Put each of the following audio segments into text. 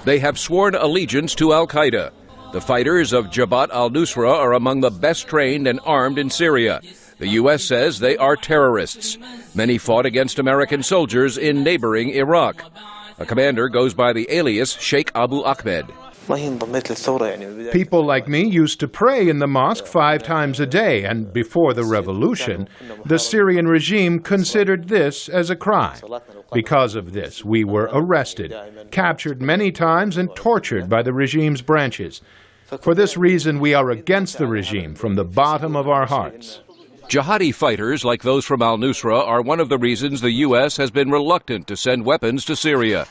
They have sworn allegiance to al-Qaida. The fighters of Jabhat al-Nusra are among the best trained and armed in Syria. The U.S. says they are terrorists. Many fought against American soldiers in neighboring Iraq. A commander goes by the alias Sheikh Abu Ahmed. People like me used to pray in the mosque 5 times a day, and before the revolution, the Syrian regime considered this as a crime. Because of this, we were arrested, captured many times, and tortured by the regime's branches. For this reason, we are against the regime from the bottom of our hearts. Jihadi fighters like those from al-Nusra are one of the reasons the U.S. has been reluctant to send weapons to Syria.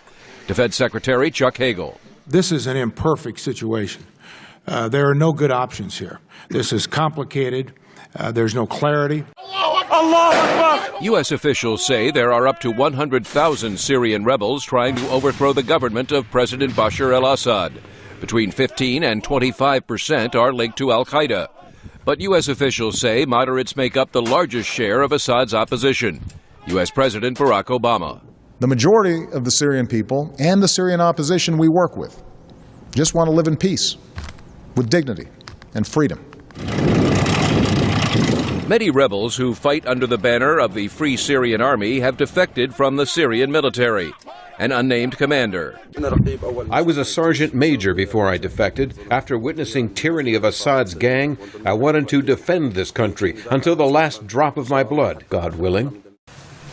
Defense Secretary Chuck Hagel. This is an imperfect situation. There are no good options here. This is complicated. There's no clarity. U.S. officials say there are up to 100,000 Syrian rebels trying to overthrow the government of President Bashar al-Assad. Between 15% and 25% are linked to al-Qaida. But U.S. officials say moderates make up the largest share of Assad's opposition. U.S. President Barack Obama. The majority of the Syrian people and the Syrian opposition we work with just want to live in peace, with dignity and freedom. Many rebels who fight under the banner of the Free Syrian Army have defected from the Syrian military. An unnamed commander. I was a sergeant major before I defected. After witnessing tyranny of Assad's gang, I wanted to defend this country until the last drop of my blood, God willing.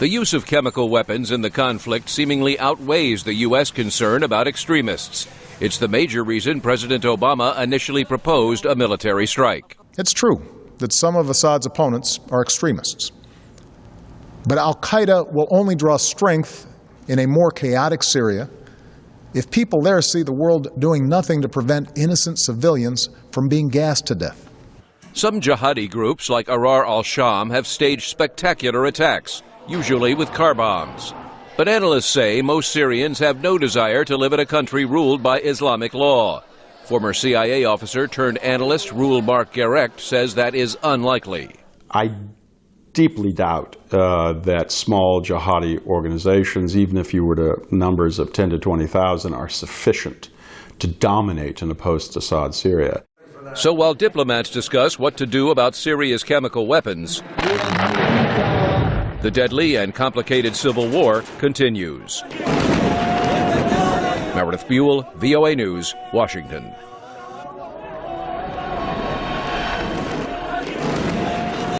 The use of chemical weapons in the conflict seemingly outweighs the U.S. concern about extremists. It's the major reason President Obama initially proposed a military strike. It's true that some of Assad's opponents are extremists. But al-Qaida will only draw strength in a more chaotic Syria if people there see the world doing nothing to prevent innocent civilians from being gassed to death. Some jihadi groups like Ahrar al-Sham have staged spectacular attacks, usually with car bombs. But analysts say most Syrians have no desire to live in a country ruled by Islamic law. Former CIA officer turned analyst Rule Mark Gerecht says that is unlikely. I deeply doubt that small jihadi organizations, even if you were to numbers of 10 to 20,000, are sufficient to dominate in a post-Assad Syria. So while diplomats discuss what to do about Syria's chemical weapons, the deadly and complicated civil war continues. Meredith Buel, VOA News, Washington.